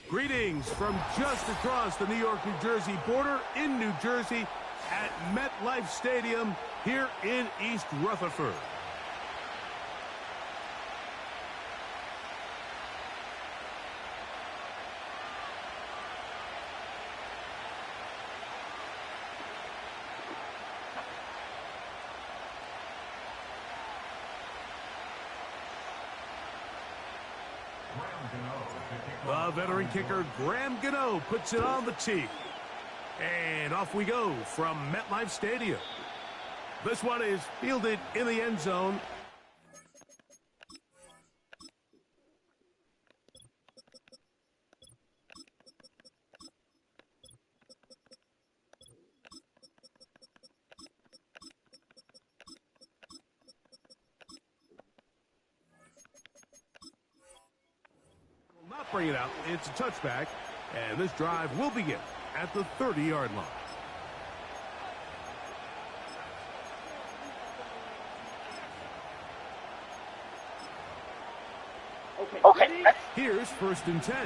Greetings from just across the New York-New Jersey border in New Jersey at MetLife Stadium here in East Rutherford. The veteran kicker, Graham Gano, puts it on the tee. And off we go from MetLife Stadium. This one is fielded in the end zone. Not bring it out. It's a touchback, and this drive will begin at the 30-yard line. Okay. Here's 1st and 10.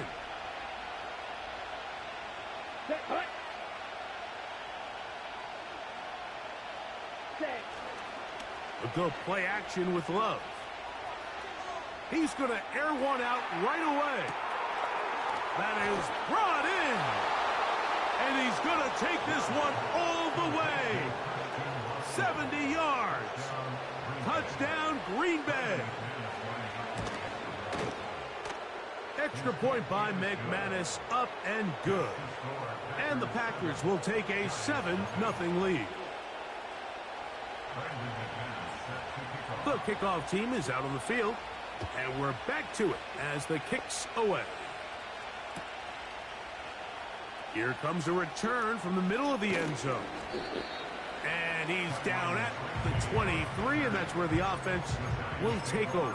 A good play action with Love. He's going to air one out right away. That is brought in. And he's going to take this one all the way. 70 yards. Touchdown, Green Bay. Extra point by McManus, up and good. And the Packers will take a 7-0 lead. The kickoff team is out on the field. And we're back to it as the kick's away. Here comes a return from the middle of the end zone. And he's down at the 23, and that's where the offense will take over.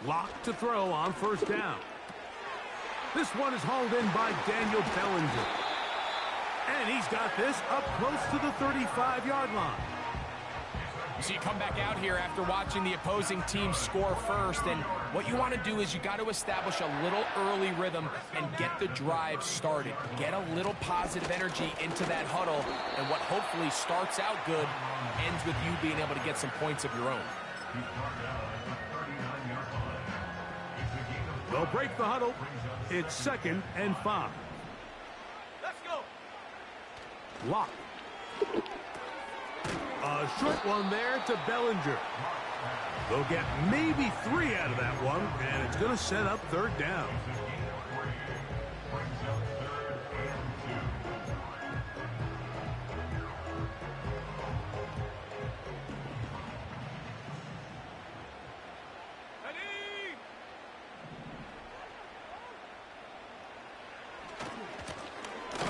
Locked to throw on 1st down. This one is hauled in by Daniel Bellinger. And he's got this up close to the 35-yard line. So you come back out here after watching the opposing team score first, and what you want to do is you got to establish a little early rhythm and get the drive started. Get a little positive energy into that huddle, and what hopefully starts out good ends with you being able to get some points of your own. They'll break the huddle. It's 2nd and 5. Let's go. Lock. A short one there to Bellinger. They'll get maybe 3 out of that one, and it's going to set up 3rd down.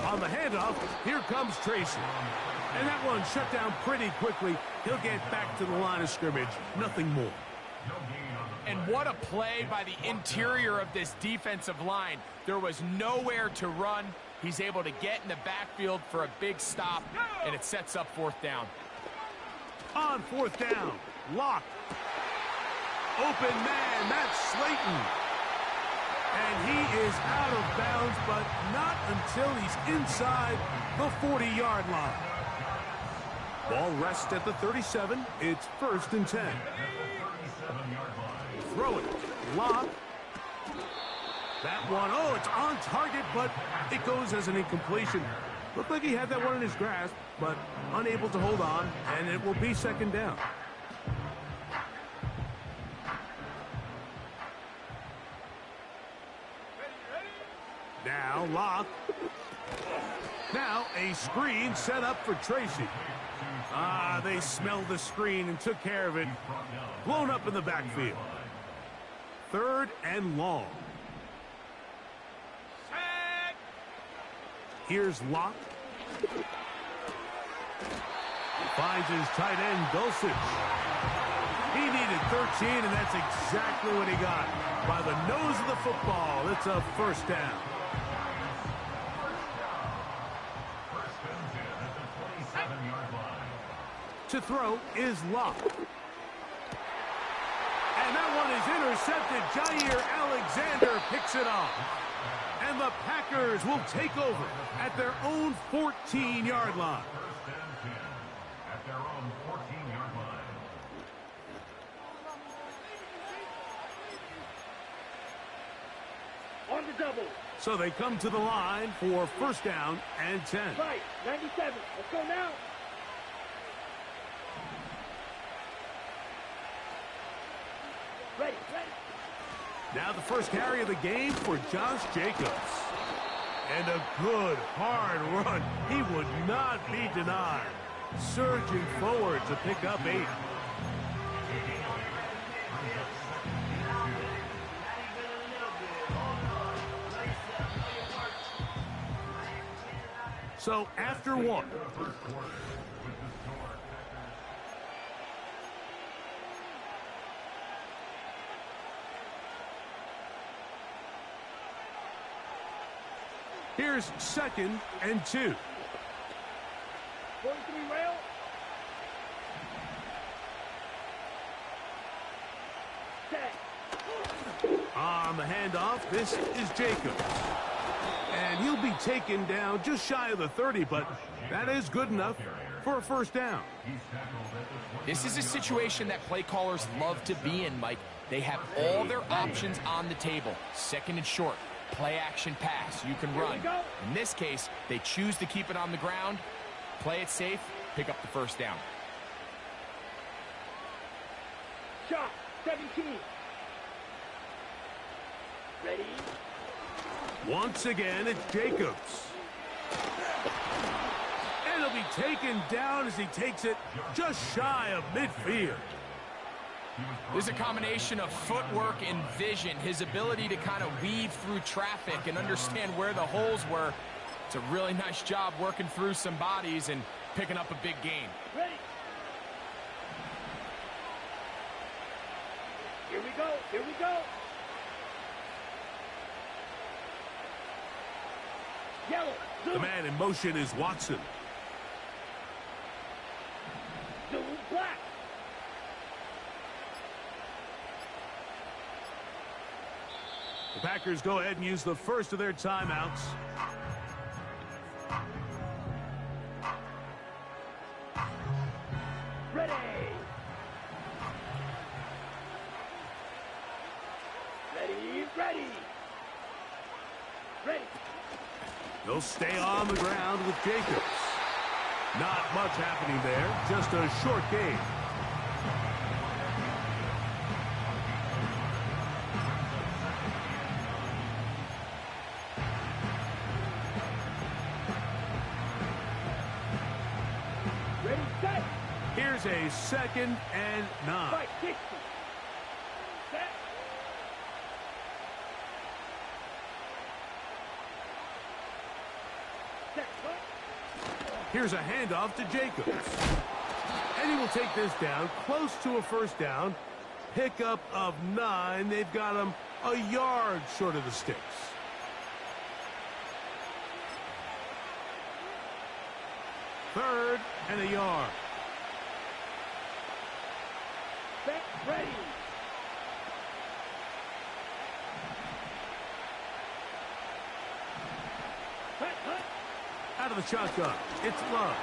On the handoff, here comes Tracy. And that one shut down pretty quickly. He'll get back to the line of scrimmage. Nothing more. And what a play by the interior of this defensive line. There was nowhere to run. He's able to get in the backfield for a big stop, and it sets up 4th down. On 4th down, Lock. Open man, that's Slayton. And he is out of bounds, but not until he's inside the 40-yard line. Ball rests at the 37. It's 1st and 10. Throw it. Lock. That one, oh, it's on target, but it goes as an incompletion. Looked like he had that one in his grasp, but unable to hold on, and it will be 2nd down. Now Lock. Now a screen set up for Tracy. They smelled the screen and took care of it. Blown up in the backfield. 3rd and long. Here's Lock. Finds his tight end, Dulcich. He needed 13, and that's exactly what he got. By the nose of the football, it's a 1st down. To throw is Locke. And that one is intercepted. Jair Alexander picks it off. And the Packers will take over at their own 14-yard line. At their own 14-yard line. On the double. So they come to the line for first down and 10. Right, 97. Let's go now. Ready, ready. Now the first carry of the game for Josh Jacobs. And a good, hard run. He would not be denied. Surging forward to pick up 8. So after 1. Here's 2nd and 2. 43 rail. Set. On the handoff, this is Jacobs. And he'll be taken down just shy of the 30, but that is good enough for a first down. This is a situation that play callers love to be in, Mike. They have all their options on the table. 2nd and short. Play action pass. You can run. In this case, they choose to keep it on the ground, play it safe, pick up the first down. Shot. 17. Ready. Once again, it's Jacobs. And he'll be taken down as he takes it just shy of midfield. There's a combination of footwork and vision, his ability to kind of weave through traffic and understand where the holes were. It's a really nice job working through some bodies and picking up a big gain. Ready. Here we go. Here we go. Yellow. Zoom. The man in motion is Watson. Zoom. Black. The Packers go ahead and use the first of their timeouts. Ready. Ready, ready. Ready. They'll stay on the ground with Jacobs. Not much happening there, just a short game. Ready, set. Here's a 2nd and 9. Right, 60. Set. Set. Here's a handoff to Jacobs. And he will take this down close to a first down. Pickup of 9. They've got him a yard short of the sticks. Third and a yard. Set. Ready. Hut, hut. Out of the shotgun, it's Love.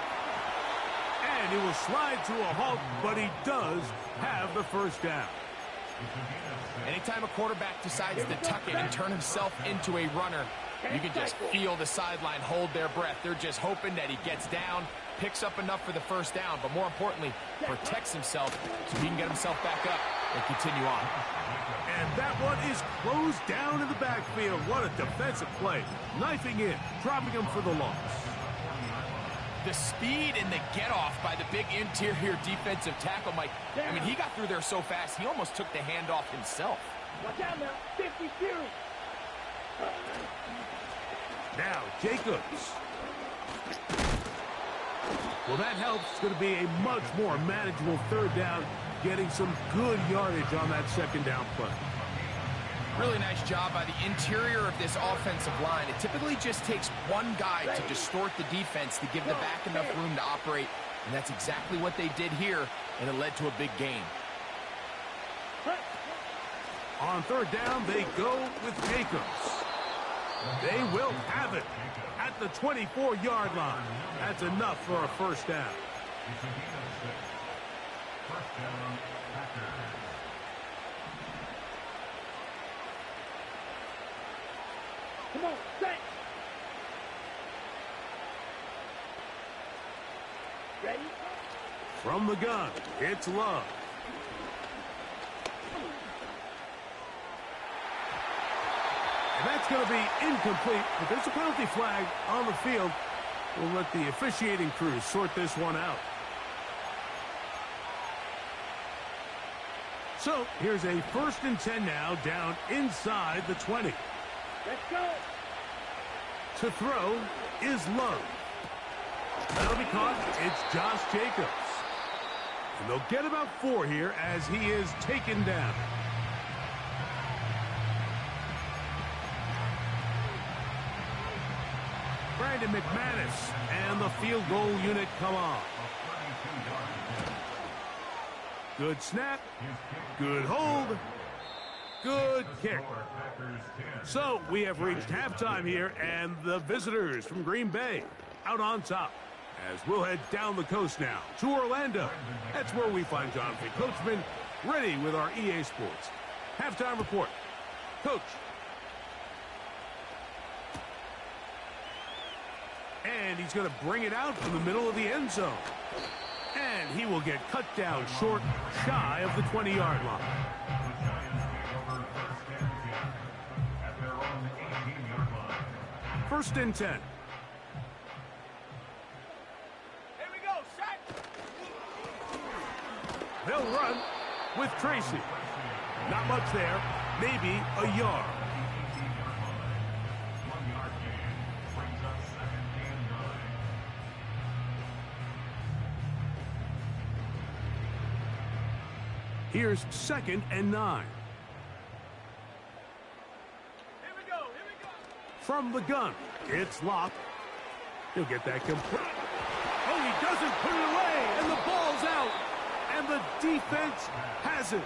And he will slide to a halt, but he does have the first down. Anytime a quarterback decides to tuck it and turn himself into a runner, you can just feel the sideline hold their breath. They're just hoping that he gets down, picks up enough for the first down, but more importantly, protects himself so he can get himself back up and continue on. And that one is closed down in the backfield. What a defensive play. Knifing in, dropping him for the loss. The speed and the get-off by the big interior defensive tackle, Mike. I mean, he got through there so fast, he almost took the handoff himself. Watch out now. 50 Fury. Now, Jacobs. Well, that helps. It's going to be a much more manageable third down, getting some good yardage on that second down play. Really nice job by the interior of this offensive line. It typically just takes one guy to distort the defense to give the back enough room to operate, and that's exactly what they did here, and it led to a big gain. On third down, they go with Jacobs. They will have it at the 24-yard line. That's enough for a first down. First down, Packers. Come on, set. Ready? From the gun, it's Love. And that's going to be incomplete, but there's a penalty flag on the field. We'll let the officiating crew sort this one out. So here's a 1st and 10 now, down inside the 20. Let's go. To throw is Love. That'll be caught. It's Josh Jacobs. And they'll get about 4 here as he is taken down. Brandon McManus and the field goal unit come on. Good snap. Good hold. Good kick. So we have reached halftime here, and the visitors from Green Bay out on top. As we'll head down the coast now to Orlando. That's where we find Jonathan Coachman ready with our EA Sports halftime report. Coach. And he's going to bring it out from the middle of the end zone. And he will get cut down short, shy of the 20-yard line. First and 10. Here we go, set. They'll run with Tracy. Not much there. Maybe a yard. Here's 2nd and 9. Here we go, here we go. From the gun, it's Locke. He'll get that complete. Oh, he doesn't put it away, and the ball's out. And the defense has it.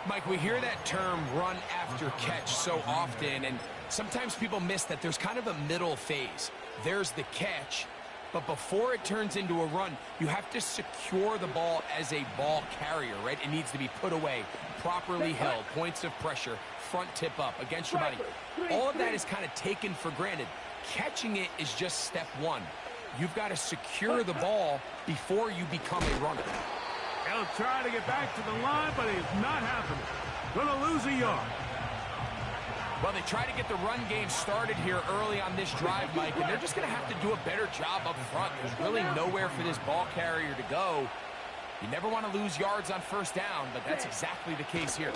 Mike, we hear that term run after catch so often, and sometimes people miss that there's kind of a middle phase. There's the catch, but before it turns into a run, you have to secure the ball as a ball carrier, right? It needs to be put away, properly held, points of pressure, front tip up against your body. All of that is kind of taken for granted. Catching it is just step one. You've got to secure the ball before you become a runner. He'll try to get back to the line, but it's not happening. Gonna lose a yard. Well, they try to get the run game started here early on this drive, Mike, and they're just going to have to do a better job up front. There's really nowhere for this ball carrier to go. You never want to lose yards on first down, but that's exactly the case here.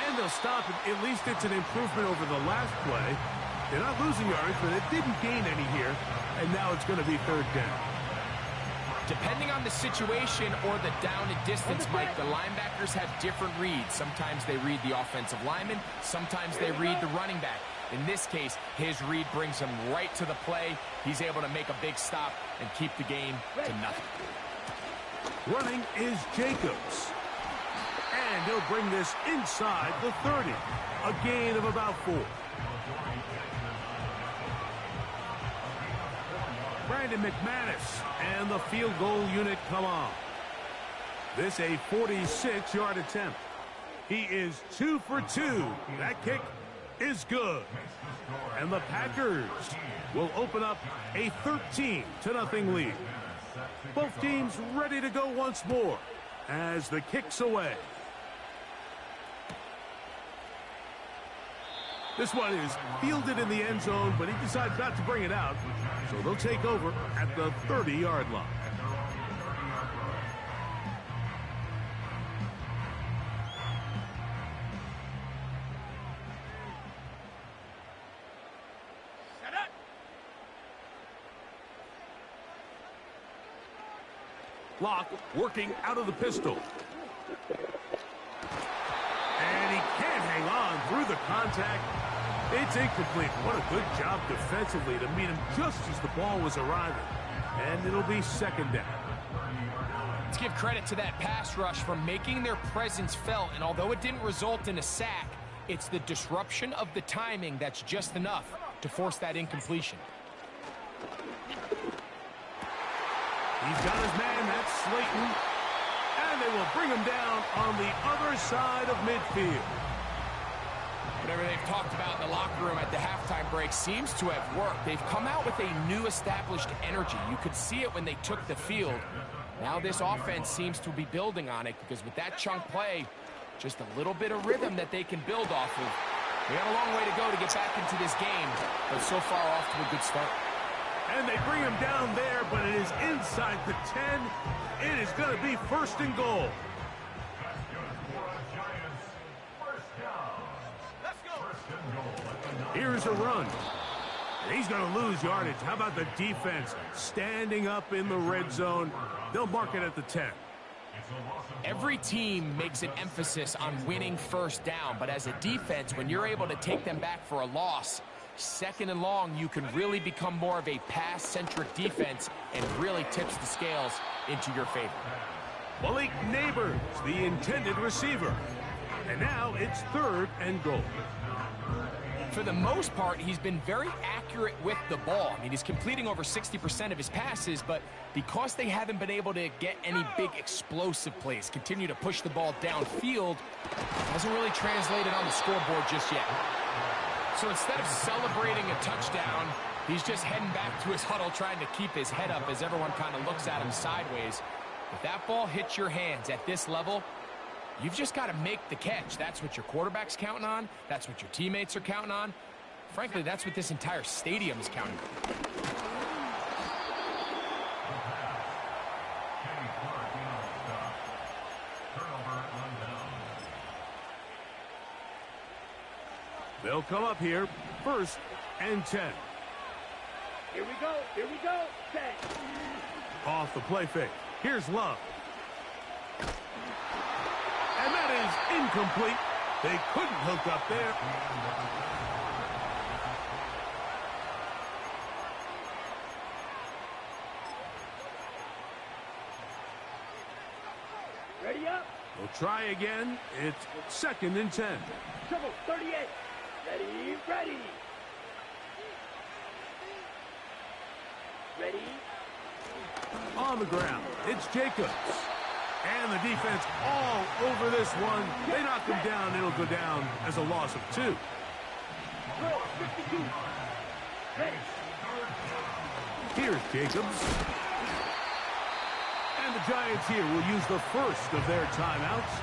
And they'll stop it. At least it's an improvement over the last play. They're not losing yards, but it didn't gain any here. And now it's going to be 3rd down. Depending on the situation or the down and distance, Mike, the linebackers have different reads. Sometimes they read the offensive lineman. Sometimes they read the running back. In this case, his read brings him right to the play. He's able to make a big stop and keep the game to nothing. Running is Jacobs. And he'll bring this inside the 30. A gain of about 4. Brandon McManus and the field goal unit come on. This a 46-yard attempt. He is 2 for 2. That kick is good. And the Packers will open up a 13-0 lead. Both teams ready to go once more as the kick's away. This one is fielded in the end zone, but he decides not to bring it out. So they'll take over at the 30-yard line. Set up. Locke working out of the pistol. through the contact. It's incomplete. What a good job defensively to meet him just as the ball was arriving. And it'll be second down. Let's give credit to that pass rush for making their presence felt, and although it didn't result in a sack, it's the disruption of the timing that's just enough to force that incompletion. He's got his man, that's Slayton, and they will bring him down on the other side of midfield. Whatever they've talked about in the locker room at the halftime break seems to have worked. They've come out with a new established energy. You could see it when they took the field. Now this offense seems to be building on it because with that chunk play, just a little bit of rhythm that they can build off of. We got a long way to go to get back into this game, but so far off to a good start. And they bring him down there, but it is inside the 10. It is going to be first and goal. Here's a run. And he's going to lose yardage. How about the defense standing up in the red zone? They'll mark it at the 10. Every team makes an emphasis on winning first down, but as a defense, when you're able to take them back for a loss, second and long, you can really become more of a pass-centric defense and really tips the scales into your favor. Malik Neighbors, the intended receiver. And now it's third and goal. For the most part, he's been very accurate with the ball. I mean, he's completing over 60% of his passes, but because they haven't been able to get any big explosive plays, continue to push the ball downfield, hasn't really translated on the scoreboard just yet. So instead of celebrating a touchdown, he's just heading back to his huddle trying to keep his head up as everyone kind of looks at him sideways. If that ball hits your hands at this level, you've just got to make the catch. That's what your quarterback's counting on. That's what your teammates are counting on. Frankly, that's what this entire stadium is counting on. They'll come up here, first and 10. Here we go. Here we go. 10. Off the play fake. Here's Love. And that is incomplete. They couldn't hook up there. Ready up. We'll try again. It's second and 10. Trouble 38. Ready, ready. Ready. On the ground, it's Jacobs. And the defense all over this one. They knock him down. It'll go down as a loss of 2. Roll 52. Ready. Here's Jacobs. And the Giants here will use the first of their timeouts.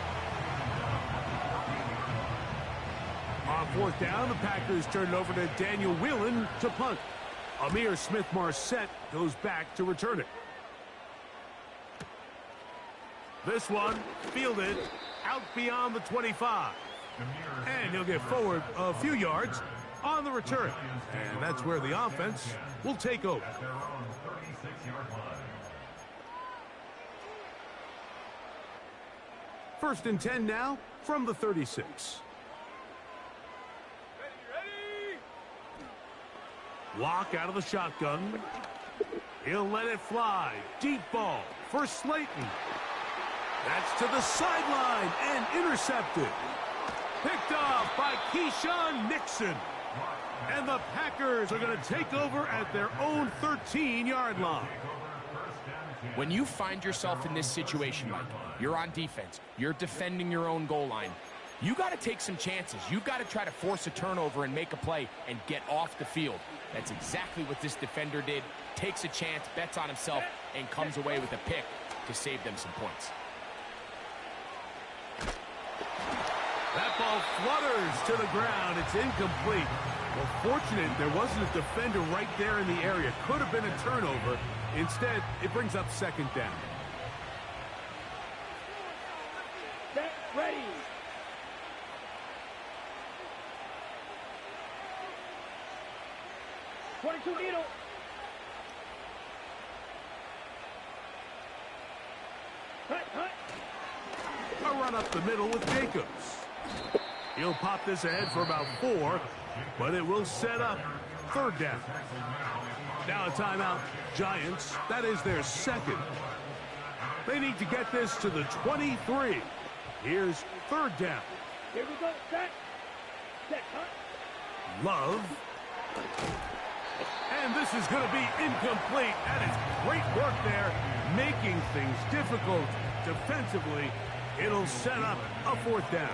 On fourth down, the Packers turn it over to Daniel Whelan to punt. Amir Smith-Marset goes back to return it. This one fielded out beyond the 25. And he'll get forward a few yards on the return. And that's where the offense will take over. First and 10 now from the 36. Lock out of the shotgun. He'll let it fly. Deep ball for Slayton. That's to the sideline and intercepted. Picked off by Keyshawn Nixon. And the Packers are going to take over at their own 13-yard line. When you find yourself in this situation, Mike, you're on defense, you're defending your own goal line, you got to take some chances. You got to try to force a turnover and make a play and get off the field. That's exactly what this defender did. Takes a chance, bets on himself, and comes away with a pick to save them some points. That ball flutters to the ground. It's incomplete. Well, fortunate there wasn't a defender right there in the area. Could have been a turnover. Instead, it brings up second down. Set, ready. Needle. A run up the middle with Jacobs. He'll pop this ahead for about 4, but it will set up 3rd down. Now a timeout, Giants. That is their 2nd. They need to get this to the 23. Here's 3rd down. Here we go. Set. Set. Cut. Love. And this is going to be incomplete. That is great work there, making things difficult defensively. It'll set up a 4th down.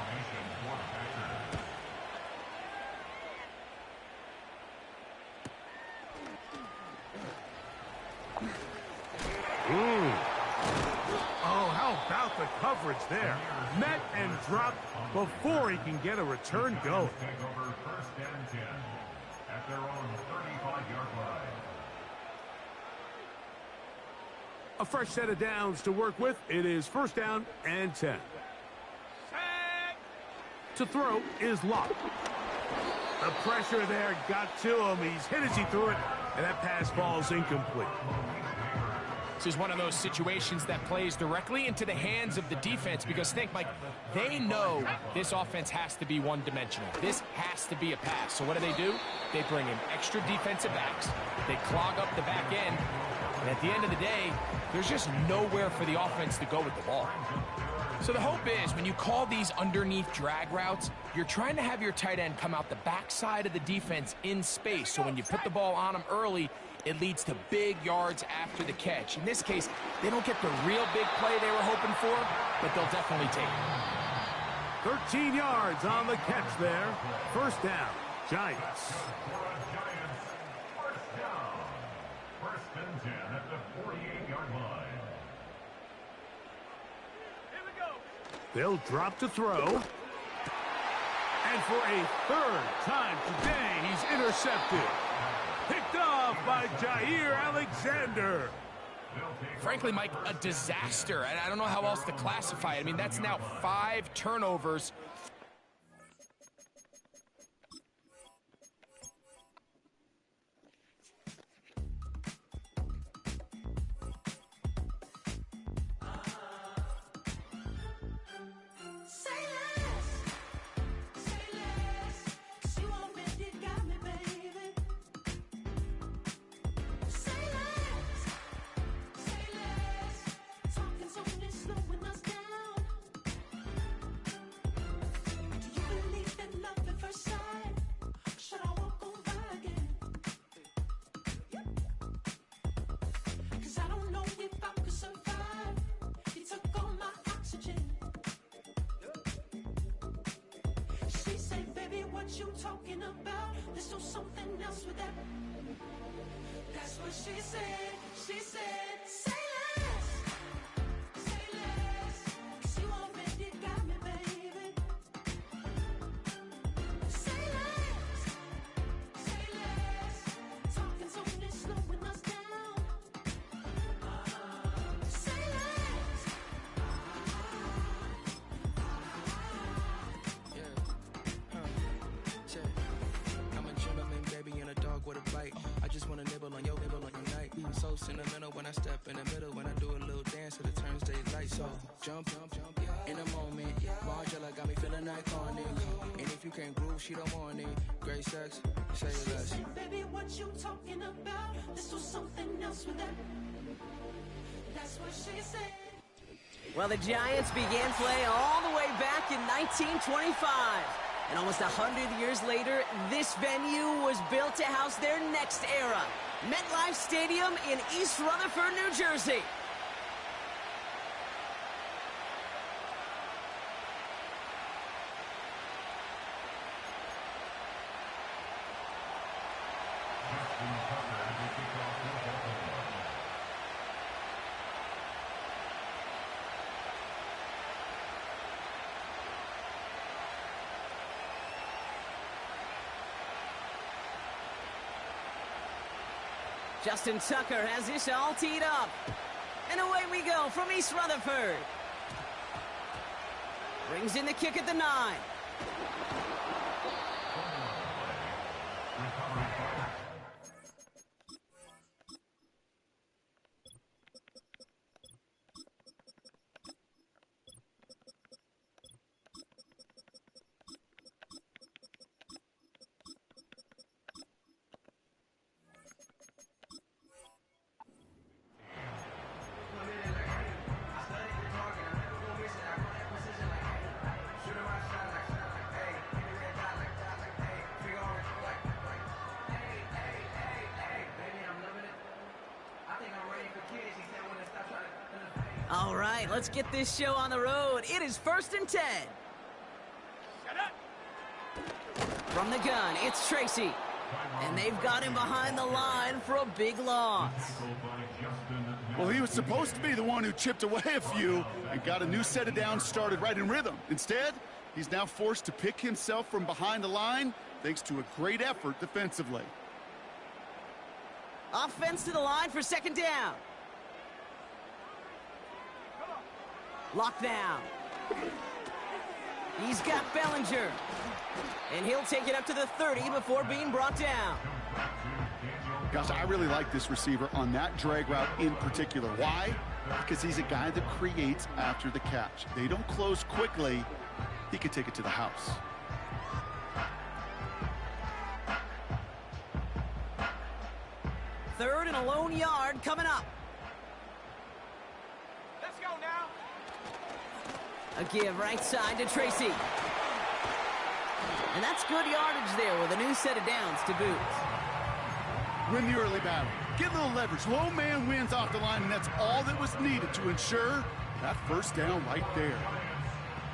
Oh, how about the coverage there? Met and dropped before he can get a return going. Take over 1st and 10 at their own 35-yard line. A fresh set of downs to work with. It is 1st down and 10. To throw is Locke. The pressure there got to him. He's hit as he threw it, and that pass falls incomplete. This is one of those situations that plays directly into the hands of the defense because think, Mike, they know this offense has to be one-dimensional. This has to be a pass. So what do? They bring in extra defensive backs. They clog up the back end. And at the end of the day, there's just nowhere for the offense to go with the ball. So the hope is when you call these underneath drag routes, you're trying to have your tight end come out the backside of the defense in space. So when you put the ball on him early, it leads to big yards after the catch. In this case, they don't get the real big play they were hoping for, but they'll definitely take it. 13 yards on the catch there. 1st down, Giants. First down. 1st and 10 at the 48-yard line. Here we go. They'll drop to throw. And for a 3rd time today, he's intercepted. Picked off by Jair Alexander. Frankly, Mike, a disaster. I don't know how else to classify it. I mean, that's now 5 turnovers. You talking about? Let's do something else with that. That's what she said. She said, say less. Say less. 'Cause you already got me, baby. Say less. Say less. Talking's only slowing us down. Say less. I'm a gentleman, baby, and a dog with a bite. I just wanna nibble on your night. So sentimental when I step in the middle. When I do a little dance, so it turns daylight. So jump, in a moment. Margella got me feeling iconic. And if you can't groove, she don't want it. Great sex, say less. Say, baby, what you talking about? Let's do something else with that. That's what she said. Well, the Giants began play all the way back in 1925. And almost 100 years later, this venue was built to house their next era. MetLife Stadium in East Rutherford, New Jersey. Justin Tucker has this all teed up. And away we go from East Rutherford. Brings in the kick at the 9. All right, let's get this show on the road. It is 1st and 10. From the gun, it's Tracy. And they've got him behind the line for a big loss. Well, he was supposed to be the one who chipped away a few and got a new set of downs started right in rhythm. Instead, he's now forced to pick himself from behind the line thanks to a great effort defensively. Offense to the line for 2nd down. Locked down. He's got Bellinger. And he'll take it up to the 30 before being brought down. Gosh, I really like this receiver on that drag route in particular. Why? Because he's a guy that creates after the catch. They don't close quickly. He could take it to the house. Third and a lone yard coming up. Let's go now. A give right side to Tracy. And that's good yardage there with a new set of downs to boot. Win the early battle. Get a little leverage. Low man wins off the line, and that's all that was needed to ensure that 1st down right there.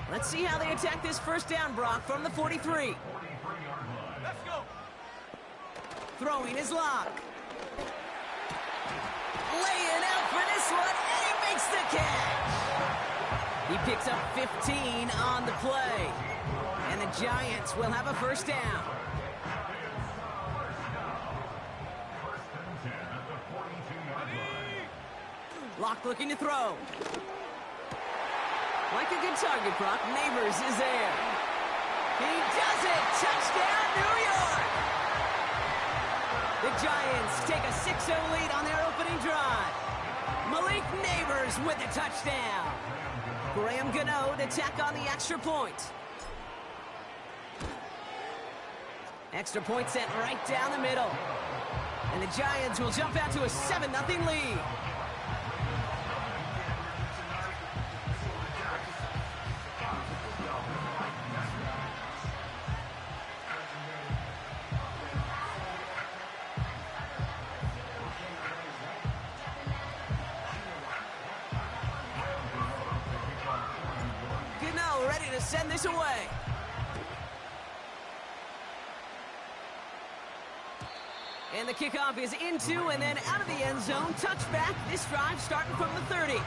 Let's see how they attack this 1st down, Brock, from the 43. Let's go. Throwing his lock. Laying out for this one, and he makes the catch. He picks up 15 on the play. And the Giants will have a 1st down. Locke looking to throw. Like a good target, Brock. Neighbors is there. He does it! Touchdown, New York! The Giants take a 6-0 lead on their opening drive. Malik Neighbors with a touchdown. Graham Gano to tack on the extra point. Extra point sent right down the middle. And the Giants will jump out to a 7-0 lead. Gano ready to send this away. And the kickoff is into and then out of the end zone. Touchback. This drive starting from the 30.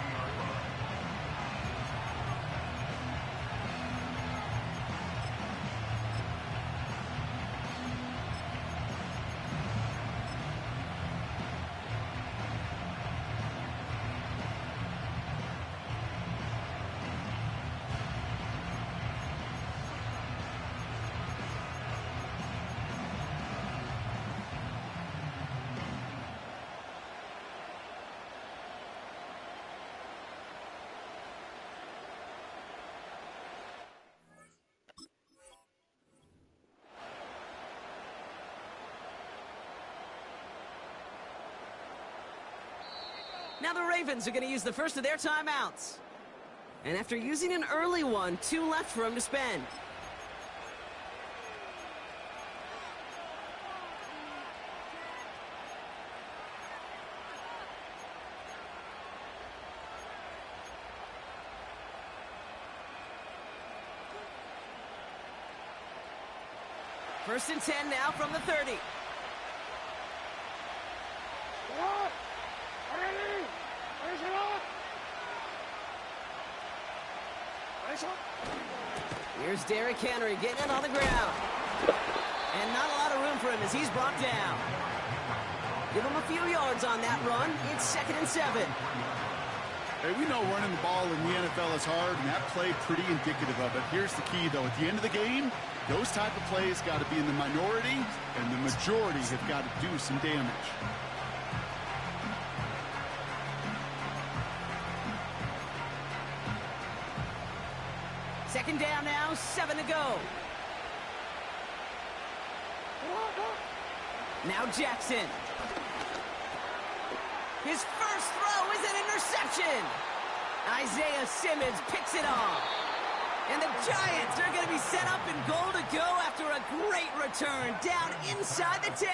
Now the Ravens are going to use the first of their timeouts. And after using an early one, 2 left for them to spend. First and 10 now from the 30. Here's Derrick Henry getting it on the ground. And not a lot of room for him as he's brought down. Give him a few yards on that run. It's 2nd and 7. Hey, we know running the ball in the NFL is hard, and that play pretty indicative of it. Here's the key, though. At the end of the game, those type of plays got to be in the minority, and the majority have got to do some damage. Second down now, 7 to go. Now Jackson. His first throw is an interception. Isaiah Simmons picks it off. And the Giants are going to be set up in goal to go after a great return down inside the 10.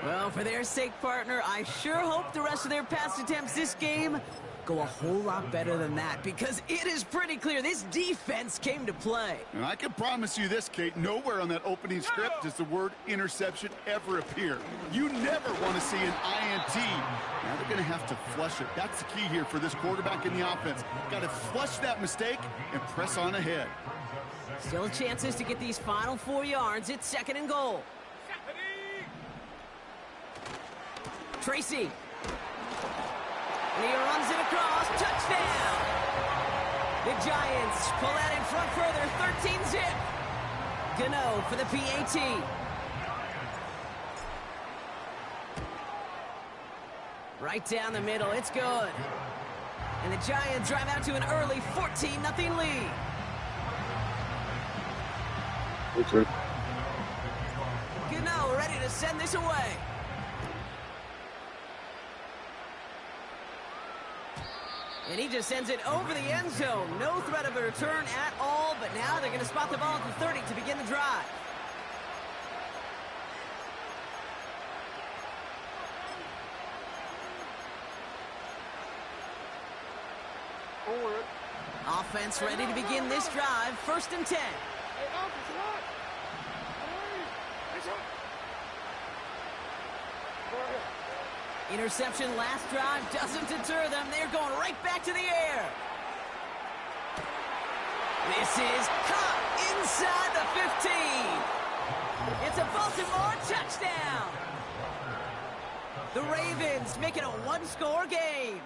Well, for their sake, partner, I sure hope the rest of their pass attempts this game go a whole lot better than that, because it is pretty clear this defense came to play. And I can promise you this, Kate, nowhere on that opening script does the word interception ever appear. You never want to see an INT. Now they're going to have to flush it. That's the key here for this quarterback in the offense. Got to flush that mistake and press on ahead. Still chances to get these final 4 yards. It's 2nd and goal. Tracy. And he runs it across. Touchdown. The Giants pull that in front further. 13-zip. Gano for the PAT. Right down the middle. It's good. And the Giants drive out to an early 14-0 lead. Okay. Gano ready to send this away. And he just sends it over the end zone. No threat of a return at all, but now they're going to spot the ball at the 30 to begin the drive. Offense ready to begin this drive. 1st and 10. Interception last drive doesn't deter them. They're going right back to the air. This is caught inside the 15. It's a Baltimore touchdown. The Ravens make it a 1-score game.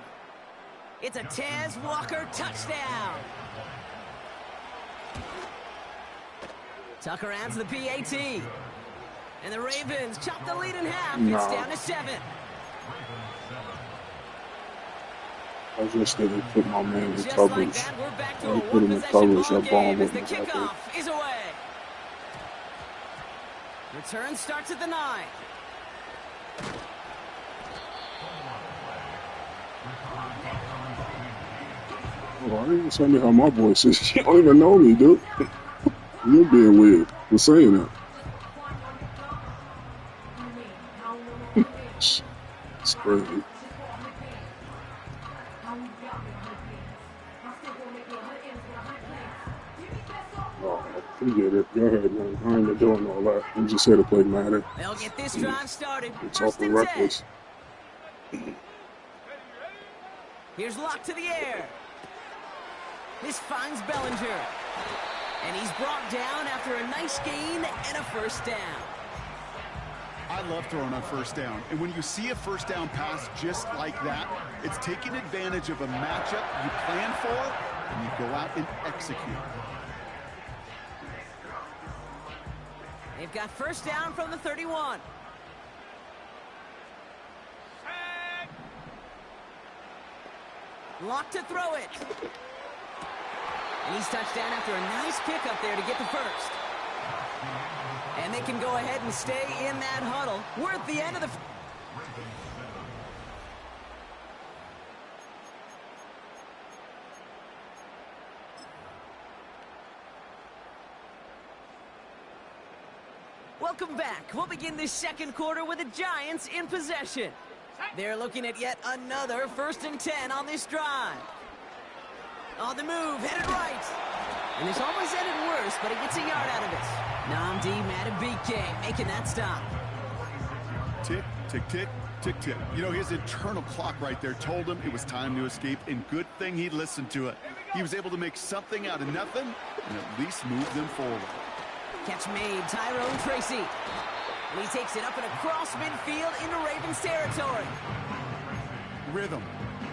It's a Tez Walker touchdown. Tucker adds the PAT. And the Ravens chop the lead in half. It's down to 7. I just didn't put my man in Just coverage. like that, we're back to I a put him in coverage. ball That ball game as the wasn't out there. kickoff is away. Return starts at the 9. Oh, I didn't tell me how my voice is. You don't even know me, dude. You're being weird for saying that. It's crazy. Oh, I get it. Go ahead, man. I ain't been doing all that. I'm just here to play Madden. They'll get this drive started. It's 1st awful and 10. reckless. Here's Locke to the air. This finds Bellinger. And he's brought down after a nice gain and a 1st down. I love throwing on 1st down. And when you see a 1st down pass just like that, it's taking advantage of a matchup you plan for, and you go out and execute. They've got 1st down from the 31. Locke to throw it. And he's touched down after a nice pick up there to get the 1st. And they can go ahead and stay in that huddle. We're at the end of the... Welcome back. We'll begin this 2nd quarter with the Giants in possession. They're looking at yet another 1st and 10 on this drive. On the move, headed right. And this almost ended worse, but he gets a yard out of it. Namdi Madubuike making that stop. Tick, tick, tick, tick, tick. You know, his internal clock right there told him it was time to escape, and good thing he listened to it. He was able to make something out of nothing and at least move them forward. Catch made, Tyrone Tracy. And he takes it up and across midfield into Ravens territory. Rhythm.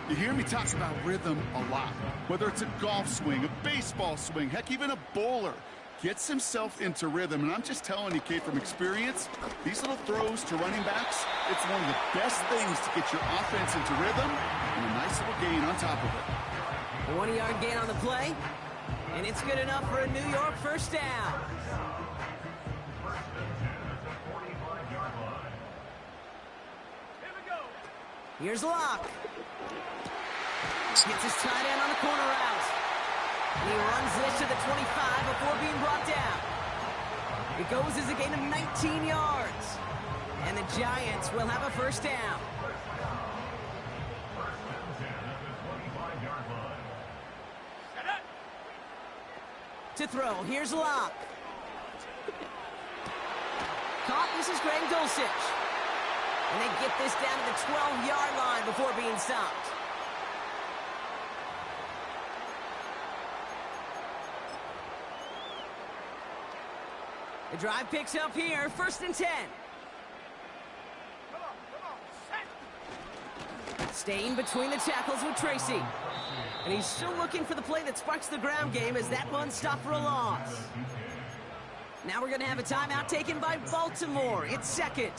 You hear me talk about rhythm a lot. Whether it's a golf swing, a baseball swing, heck, even a bowler gets himself into rhythm. And I'm just telling you, Kate, from experience, these little throws to running backs, it's one of the best things to get your offense into rhythm and a nice little gain on top of it. A 1-yard gain on the play, and it's good enough for a New York 1st down. Here's Locke. Gets his tight end on the corner route. And he runs this to the 25 before being brought down. It goes as a gain of 19 yards. And the Giants will have a first down. To throw, here's Locke. Caught, this is Greg Dulcich. And they get this down to the 12-yard line before being stopped. The drive picks up here, 1st and 10. Staying between the tackles with Tracy. And he's still looking for the play that sparks the ground game as that one stopped for a loss. Now we're going to have a timeout taken by Baltimore. It's second.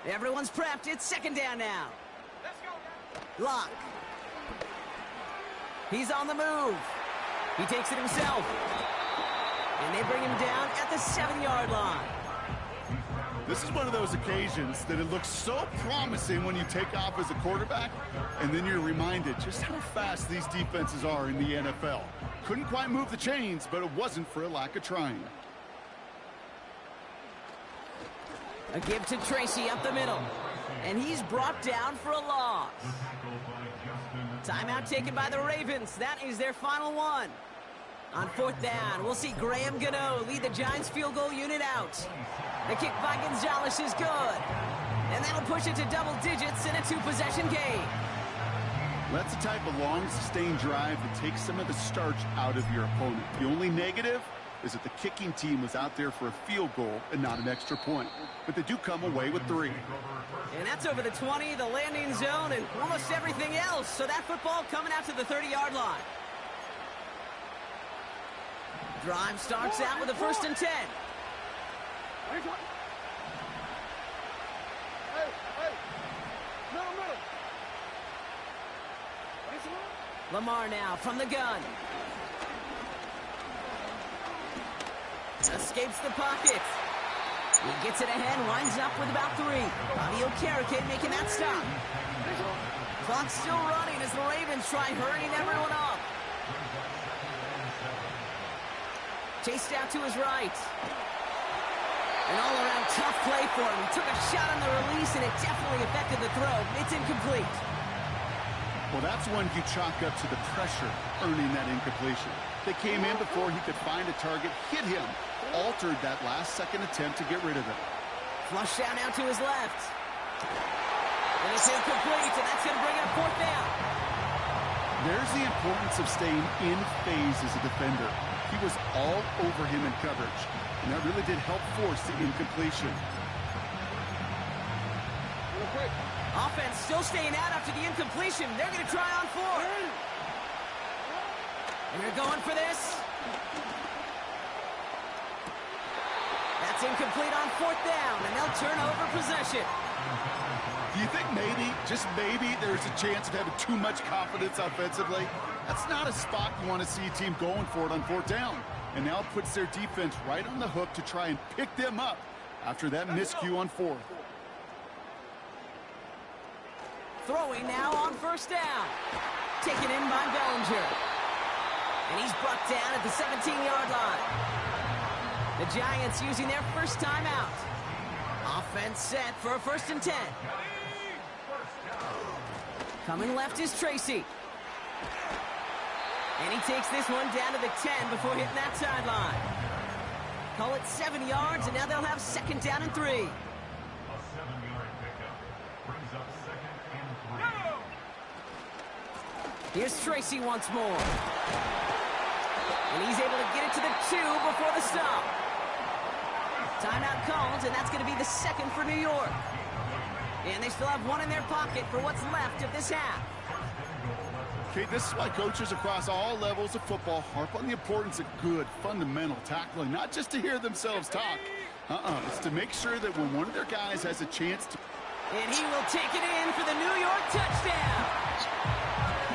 Everyone's prepped. It's 2nd down now. Locke. He's on the move. He takes it himself. And they bring him down at the 7-yard line. This is one of those occasions that it looks so promising when you take off as a quarterback, and then you're reminded just how fast these defenses are in the NFL. Couldn't quite move the chains, but it wasn't for a lack of trying. A give to Tracy up the middle. And he's brought down for a loss. Timeout taken by the Ravens. That is their final one. On 4th down, we'll see Graham Gano lead the Giants field goal unit out. The kick by Gonzalez is good. And that'll push it to double digits in a 2-possession game. That's the type of long, sustained drive that takes some of the starch out of your opponent. The only negative is that the kicking team was out there for a field goal and not an extra point. But they do come away with 3. And that's over the 20, the landing zone, and almost everything else. So that football coming out to the 30-yard line. Drive starts out with a 1st and 10. Lamar now from the gun. Escapes the pocket. He gets it ahead, winds up with about 3. Bobby Okereke making that stop. Clock's still running as the Ravens try hurrying everyone up. Chased out to his right. An all-around tough play for him. He took a shot on the release, and it definitely affected the throw. It's incomplete. Well, that's one you chalk up to the pressure earning that incompletion. They came in before he could find a target, hit him, altered that last-second attempt to get rid of it. Flush down now to his left. And it's incomplete, and that's going to bring up 4th down. There's the importance of staying in phase as a defender. He was all over him in coverage, and that really did help force the incompletion. Offense still staying out after the incompletion. They're going to try on 4. And they're going for this. That's incomplete on 4th down, and they'll turn over possession. Do you think maybe, just maybe, there's a chance of having too much confidence offensively? That's not a spot you want to see a team going for it on 4th down. And now it puts their defense right on the hook to try and pick them up after that miscue on 4th. Throwing now on 1st down. Taken in by Bellinger. And he's brought down at the 17-yard line. The Giants using their first timeout. Offense set for a 1st and 10. Coming left is Tracy. And he takes this one down to the 10 before hitting that sideline. Call it 7 yards, and now they'll have 2nd down and 3. A 7-yard pickup brings up 2nd and 3. Here's Tracy once more. And he's able to get it to the 2 before the stop. Timeout called, and that's going to be the 2nd for New York. And they still have 1 in their pocket for what's left of this half. Okay, this is why coaches across all levels of football harp on the importance of good, fundamental tackling, not just to hear themselves talk. It's to make sure that when one of their guys has a chance to... And he will take it in for the New York touchdown.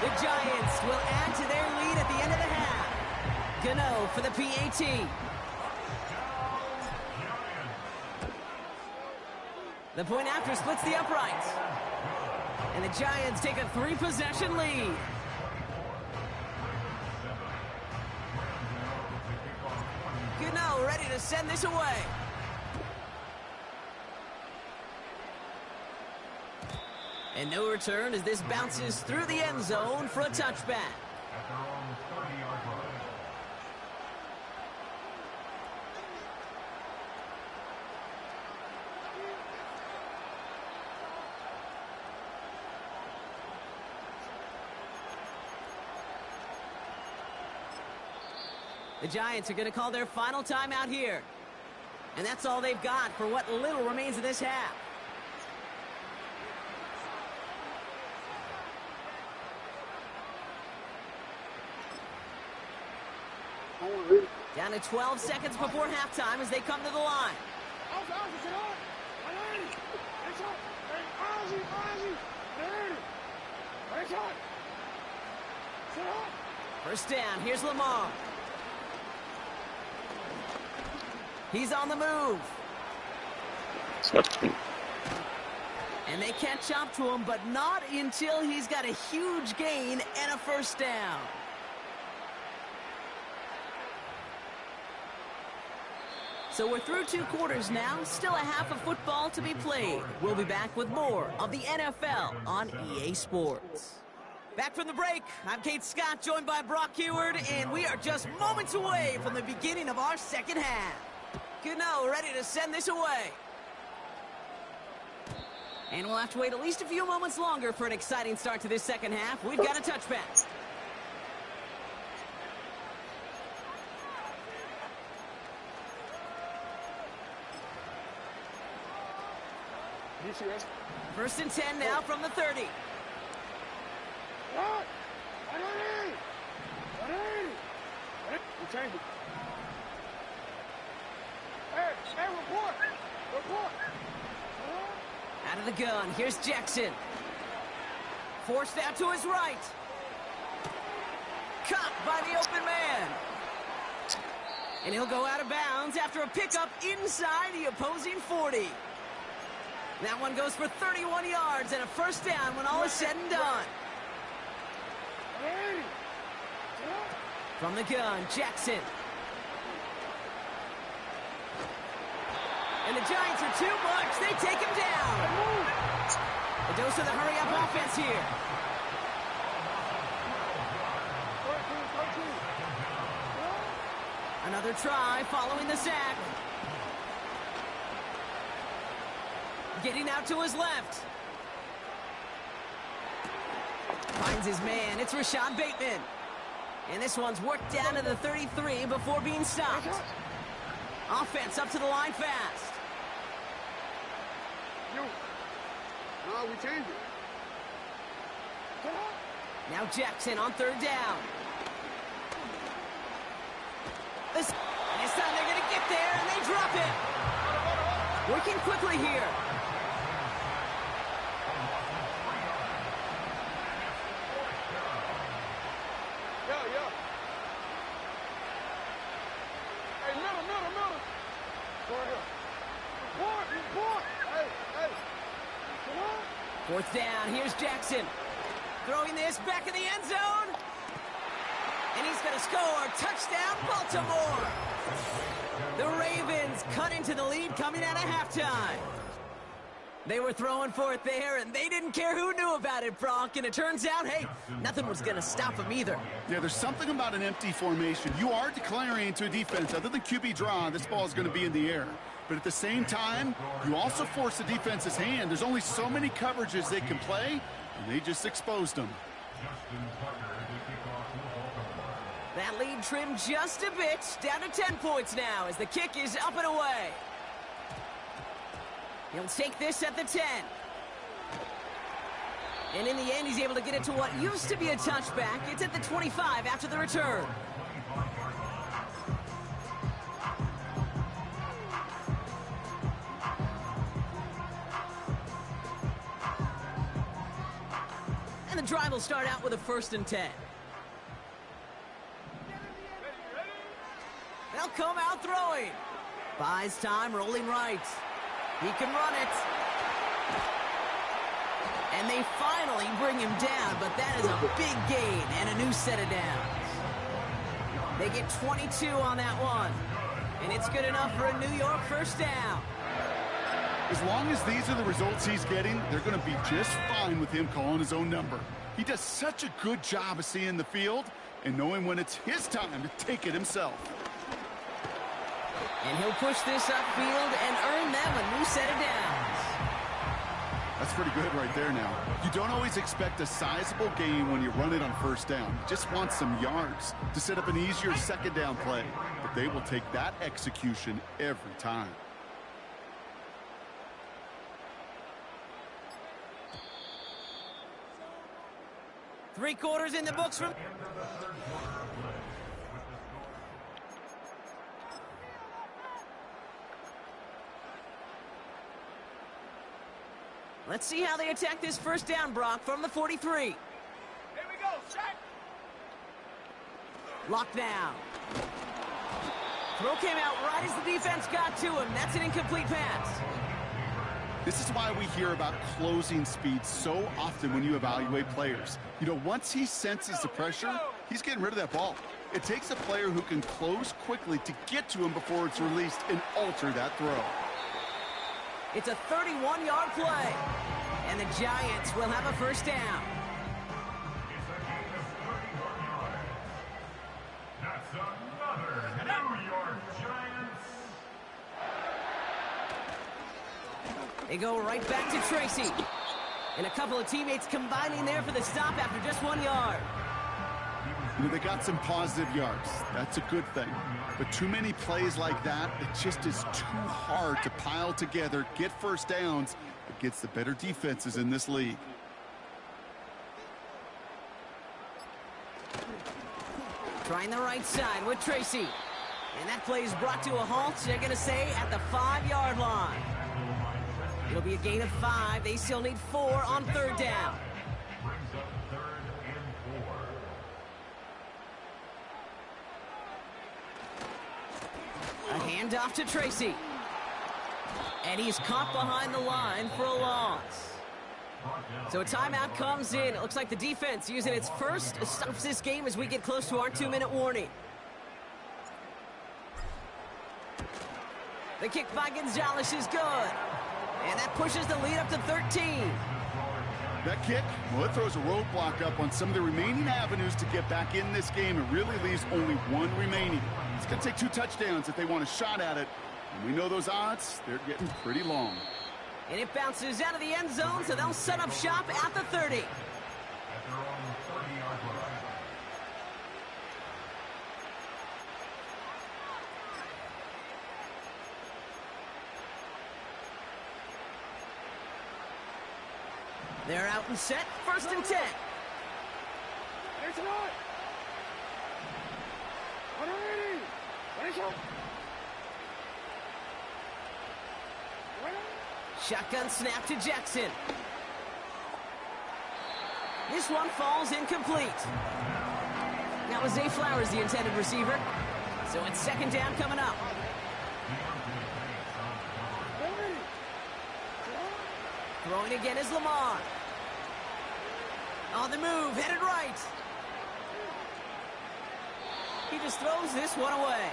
The Giants will add to their lead at the end of the half. Gano for the PAT. The point after splits the uprights. And the Giants take a 3-possession lead. Gano ready to send this away. And no return as this bounces through the end zone for a touchback. At their own 30-yard line. The Giants are going to call their final timeout here. And that's all they've got for what little remains of this half. Down to 12 seconds before halftime as they come to the line. First down, here's Lamar. He's on the move. And they catch up to him, but not until he's got a huge gain and a first down. So we're through 2 quarters now, still a half of football to be played. We'll be back with more of the NFL on EA Sports. Back from the break, I'm Kate Scott, joined by Brock Heward, and we are just moments away from the beginning of our second half. Gano ready to send this away. And we'll have to wait at least a few moments longer for an exciting start to this second half. We've got a touchback. First and 10 now from the 30. Out of the gun, here's Jackson. Forced out to his right. Caught by the open man. And he'll go out of bounds after a pickup inside the opposing 40. That one goes for 31 yards and a first down when all is said and done. From the gun, Jackson. And the Giants are too much. They take him down. A dose of the hurry-up offense here. Another try following the sack. Getting out to his left. Finds his man. It's Rashad Bateman. And this one's worked down to the 33 before being stopped. Offense up to the line fast. We changed it. Now Jackson on third down. This time they're going to get there, and they drop it. Working quickly here. Fourth down, here's Jackson. Throwing this back in the end zone. And he's going to score. Touchdown, Baltimore. The Ravens cut into the lead coming out of halftime. They were throwing for it there, and they didn't care who knew about it, Brock. And it turns out, hey, nothing was going to stop them either. Yeah, there's something about an empty formation. You are declaring to a defense, other than QB draw, this ball is going to be in the air. But at the same time, you also force the defense's hand. There's only so many coverages they can play, and they just exposed them. That lead trimmed just a bit, down to 10 points now as the kick is up and away. He'll take this at the 10. And in the end, he's able to get it to what used to be a touchback. It's at the 25 after the return. And the drive will start out with a 1st and 10. They'll come out throwing. Buys time, rolling right. He can run it. And they finally bring him down, but that is a big gain and a new set of downs. They get 22 on that one. And it's good enough for a New York first down. As long as these are the results he's getting, they're going to be just fine with him calling his own number. He does such a good job of seeing the field and knowing when it's his time to take it himself. And he'll push this upfield and earn them a new set of downs. That's pretty good right there now. You don't always expect a sizable gain when you run it on first down. You just want some yards to set up an easier second down play. But they will take that execution every time. Three quarters in the books from... Let's see how they attack this first down, Brock, from the 43. Here we go, check. Locked down. Throw came out right as the defense got to him. That's an incomplete pass. This is why we hear about closing speed so often when you evaluate players. You know, once he senses the pressure, he's getting rid of that ball. It takes a player who can close quickly to get to him before it's released and alter that throw. It's a 31-yard play, and the Giants will have a first down. It's a gain of 31 yards. That's another New York Giants. They go right back to Tracy. And a couple of teammates combining there for the stop after just 1 yard. You know, they got some positive yards. That's a good thing. But too many plays like that, it just is too hard to pile together, get first downs against the better defenses in this league. Trying the right side with Tracy. And that play is brought to a halt, they're going to say, at the 5-yard line. It'll be a gain of 5. They still need 4 on third down. Brings up 3rd and 4. A handoff to Tracy. And he's caught behind the line for a loss. So a timeout comes in. It looks like the defense using its first stops this game as we get close to our 2-minute warning. The kick by Gonzalez is good. And that pushes the lead up to 13. That kick, well, it throws a roadblock up on some of the remaining avenues to get back in this game. It really leaves only one remaining. It's going to take 2 touchdowns if they want a shot at it. And we know those odds, they're getting pretty long. And it bounces out of the end zone, so they'll set up shop at the 30. At their own 30-yard line. They're out and set. 1st and 10. There's an eye. Shotgun snap to Jackson. This one falls incomplete. That was Zay Flowers, the intended receiver. So it's 2nd down coming up. Throwing again is Lamar. On the move, headed right. He just throws this one away.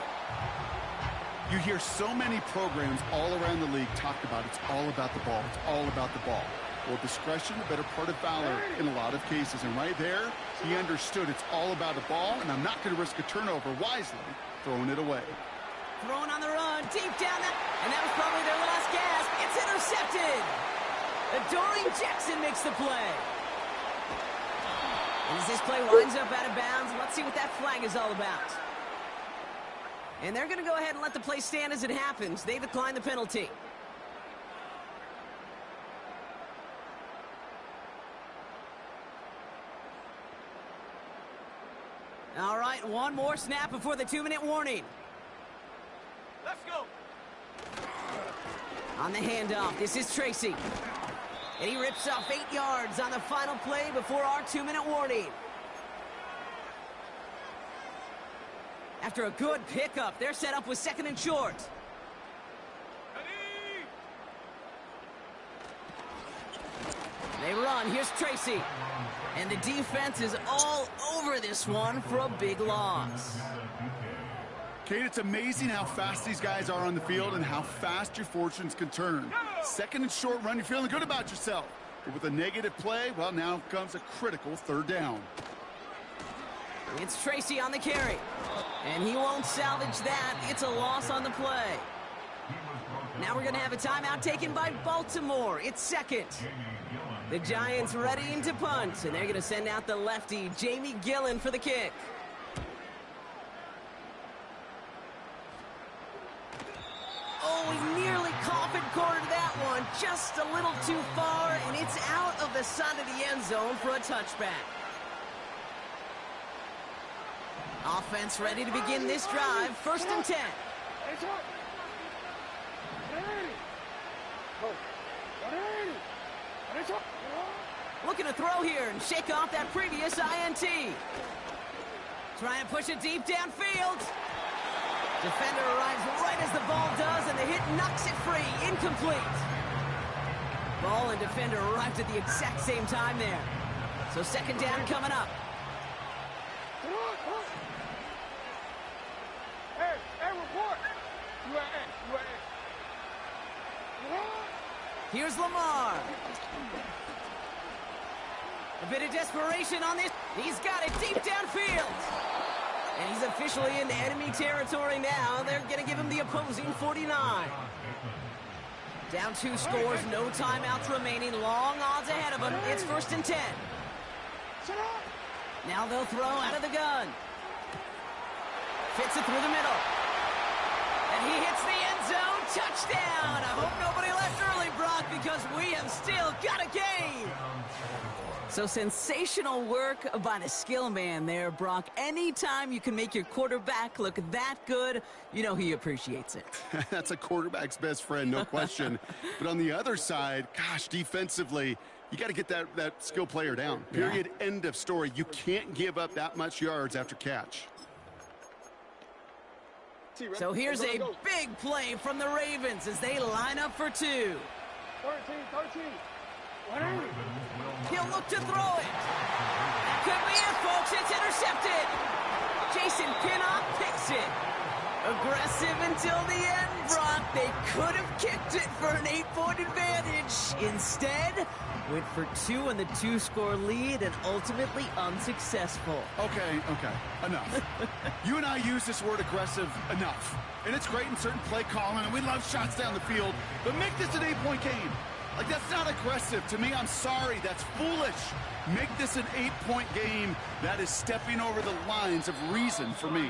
You hear so many programs all around the league talk about it's all about the ball. It's all about the ball. Well, discretion, the better part of valor in a lot of cases. And right there, he understood it's all about the ball, and I'm not going to risk a turnover wisely, throwing it away. Throwing on the run, deep down, and that was probably their last gasp. It's intercepted. Adoree Jackson makes the play. And as this play winds up out of bounds, let's see what that flag is all about. And they're going to go ahead and let the play stand as it happens. They decline the penalty. All right, one more snap before the 2-minute warning. Let's go. On the handoff, this is Tracy. And he rips off 8 yards on the final play before our 2-minute warning. After a good pickup, they're set up with 2nd and short. They run. Here's Tracy. And the defense is all over this one for a big loss. Kate, it's amazing how fast these guys are on the field and how fast your fortunes can turn. Second and short run, you're feeling good about yourself. But with a negative play, well, now comes a critical third down. It's Tracy on the carry. And he won't salvage that. It's a loss on the play. Now we're going to have a timeout taken by Baltimore. It's second. The Giants readying to punt, and they're going to send out the lefty, Jamie Gillen, for the kick. Oh, he nearly coffin cornered that one. Just a little too far, and it's out of the side of the end zone for a touchback. Offense ready to begin this drive. First and 10. Looking to throw here and shake off that previous INT. Trying to push it deep downfield. Defender arrives right as the ball does, and the hit knocks it free. Incomplete. Ball and defender arrived at the exact same time there. So second down coming up. Here's Lamar. A bit of desperation on this. He's got it deep downfield. And he's officially in enemy territory now. They're going to give him the opposing 49. Down 2 scores, no timeouts remaining. Long odds ahead of him. It's first and 10. Now they'll throw out of the gun. Fits it through the middle. And he hits the end zone. Touchdown! I hope nobody left early, Brock, because we have still got a game. So sensational work by the skill man there, Brock. Anytime you can make your quarterback look that good, you know he appreciates it. That's a quarterback's best friend, no question. But on the other side, gosh, defensively, you got to get that skill player down. Period, end of story. You can't give up that much yards after catch. So here's a big play from the Ravens as they line up for 2. 13. He'll look to throw it. That could be it, folks. It's intercepted. Jason Pinnock picks it. Aggressive until the end, Brock. They could have kicked it for an 8-point advantage. Instead, went for 2 in the 2-score lead and ultimately unsuccessful. Okay, enough. You and I use this word aggressive enough. And it's great in certain play calling, and we love shots down the field. But make this an 8-point game. Like, that's not aggressive. To me, I'm sorry. That's foolish. Make this an 8-point game. That is stepping over the lines of reason for me.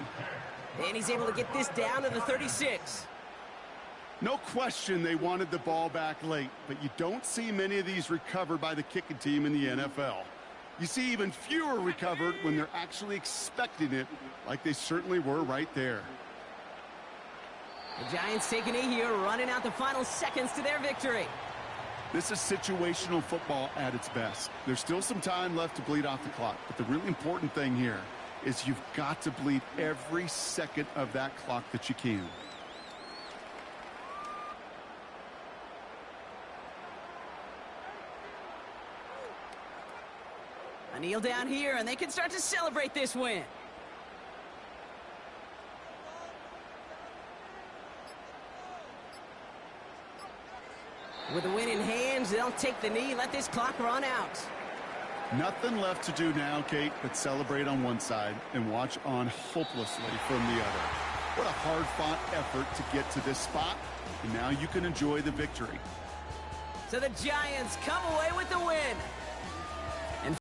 And he's able to get this down to the 36. No question they wanted the ball back late, but you don't see many of these recovered by the kicking team in the NFL. You see even fewer recovered when they're actually expecting it, like they certainly were right there. The Giants taking it here, running out the final seconds to their victory. This is situational football at its best. There's still some time left to bleed off the clock, but the really important thing here is you've got to bleed every second of that clock that you can. A kneel down here, and they can start to celebrate this win. With the win in hands, they'll take the knee, let this clock run out. Nothing left to do now, Kate, but celebrate on one side and watch on hopelessly from the other. What a hard-fought effort to get to this spot, and now you can enjoy the victory. So the Giants come away with the win.